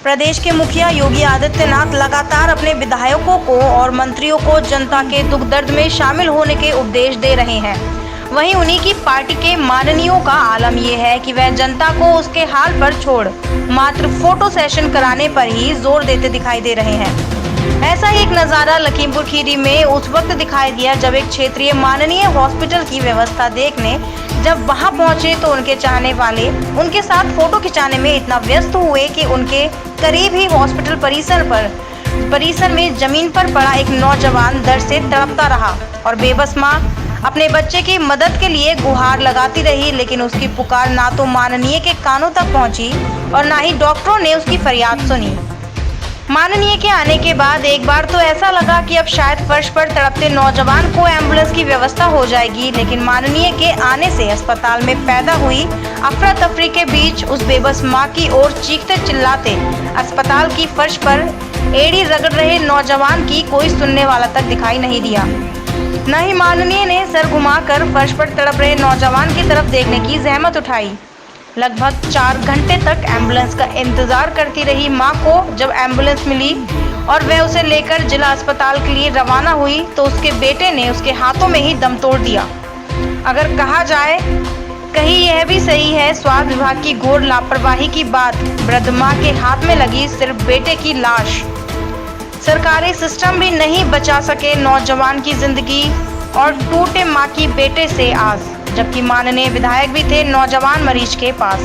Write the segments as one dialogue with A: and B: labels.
A: प्रदेश के मुखिया योगी आदित्यनाथ लगातार अपने विधायकों को और मंत्रियों को जनता के दुख दर्द में शामिल होने के उपदेश दे रहे हैं। वहीं उन्हीं की पार्टी के माननीयों का आलम यह है कि वह जनता को उसके हाल पर छोड़ मात्र फोटो सेशन कराने पर ही जोर देते दिखाई दे रहे हैं। ऐसा ही एक नज़ारा लखीमपुर खीरी में उस वक्त दिखाई दिया जब एक क्षेत्रीय माननीय हॉस्पिटल की व्यवस्था देखने जब वहां पहुंचे तो उनके चाहने वाले उनके साथ फोटो खिंचाने में इतना व्यस्त हुए कि उनके करीब ही हॉस्पिटल परिसर में जमीन पर पड़ा एक नौजवान दर्द से तड़पता रहा और बेबस मां अपने बच्चे की मदद के लिए गुहार लगाती रही, लेकिन उसकी पुकार ना तो माननीय के कानों तक पहुंची और ना ही डॉक्टरों ने उसकी फरियाद सुनी। माननीय के आने के बाद एक बार तो ऐसा लगा कि अब शायद फर्श पर तड़पते नौजवान को एम्बुलेंस की व्यवस्था हो जाएगी, लेकिन माननीय के आने से अस्पताल में पैदा हुई अफरा तफरी के बीच उस बेबस मां की ओर चीखते चिल्लाते अस्पताल की फर्श पर एड़ी रगड़ रहे नौजवान की कोई सुनने वाला तक दिखाई नहीं दिया। न ही माननीय ने सर घुमाकर फर्श पर तड़प रहे नौजवान की तरफ देखने की जहमत उठाई। लगभग 4 घंटे तक एम्बुलेंस का इंतजार करती रही मां को जब एम्बुलेंस मिली और वह उसे लेकर जिला अस्पताल के लिए रवाना हुई तो उसके बेटे ने उसके हाथों में ही दम तोड़ दिया। अगर कहा जाए कहीं यह भी सही है स्वास्थ्य विभाग की घोर लापरवाही की बात, वृद्ध मां के हाथ में लगी सिर्फ बेटे की लाश। सरकारी सिस्टम भी नहीं बचा सके नौजवान की जिंदगी और टूटे मां की बेटे से आस, जबकि माननीय विधायक भी थे नौजवान मरीज के पास।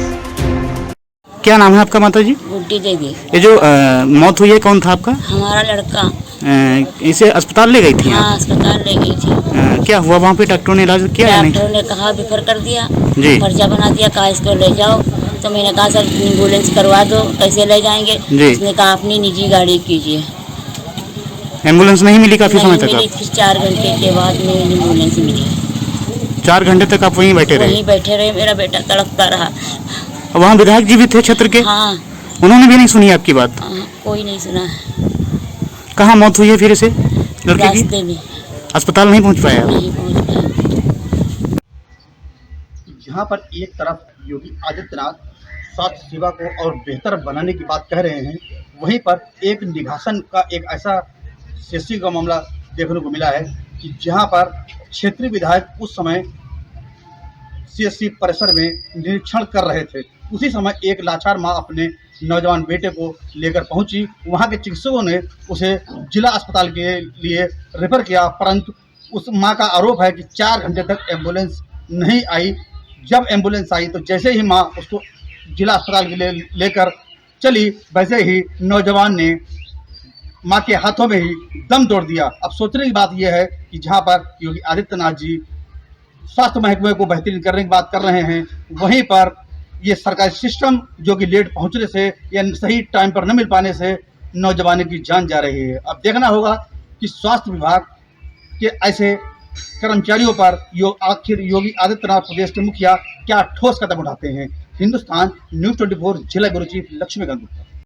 B: क्या नाम है आपका माता जी?
C: गुड्डी देवी।
B: ये जो मौत हुई है कौन था आपका?
C: हमारा लड़का।
B: इसे अस्पताल ले गई थी?
C: हाँ, अस्पताल ले गई थी।
B: क्या हुआ वहाँ पे? डॉक्टरों ने इलाज किया?
C: डॉक्टरों ने कहा बिफर कर दिया
B: जी,
C: पर्चा बना दिया, कहा इसको ले जाओ। तो मैंने कहा सर एम्बुलेंस करवा दो, कैसे ले जाएंगे? उसने कहा अपनी निजी गाड़ी कीजिए।
B: एम्बुलेंस नहीं मिली काफी समय तक?
C: फिर 4 घंटे के बाद में एम्बुलेंस मिली।
B: 4 घंटे तक आप वहीं बैठे रहे?
C: वहीं बैठे रहे, मेरा बेटा तड़पता रहा।
B: वहाँ विधायक जी भी थे क्षेत्र के?
C: हाँ।
B: उन्होंने भी नहीं सुनी आपकी बात?
C: कोई नहीं सुना।
B: कहाँ मौत हुई है फिर इसे लड़के की?
C: रास्ते में।
B: अस्पताल नहीं पहुँच पाया?
C: नहीं पहुँच पाया।
D: जहाँ पर एक तरफ योगी आदित्यनाथ स्वास्थ्य सेवा को और बेहतर बनाने की बात कह रहे हैं, वहीं पर एक निघासन का एक ऐसा सीएससी का मामला देखने को मिला है कि जहाँ पर क्षेत्रीय विधायक उस समय सीएससी परिसर में निरीक्षण कर रहे थे। उसी समय एक लाचार मां अपने नौजवान बेटे को लेकर पहुंची। वहां के चिकित्सकों ने उसे जिला अस्पताल के लिए रेफर किया, परंतु उस मां का आरोप है कि 4 घंटे तक एम्बुलेंस नहीं आई। जब एम्बुलेंस आई तो जैसे ही मां उसको जिला अस्पताल के लिए लेकर चली, वैसे ही नौजवान ने मां के हाथों में ही दम तोड़ दिया। अब सोचने की बात यह है कि जहां पर योगी आदित्यनाथ जी स्वास्थ्य महकमे को बेहतरीन करने की बात कर रहे हैं, वहीं पर ये सरकारी सिस्टम जो कि लेट पहुंचने से या सही टाइम पर न मिल पाने से नौजवानों की जान जा रही है। अब देखना होगा कि स्वास्थ्य विभाग के ऐसे कर्मचारियों पर आखिर योगी आदित्यनाथ प्रदेश के मुखिया क्या ठोस कदम उठाते हैं। हिंदुस्तान न्यूज़ 24 जिला ब्यूरो चीफ लक्ष्मीकांत।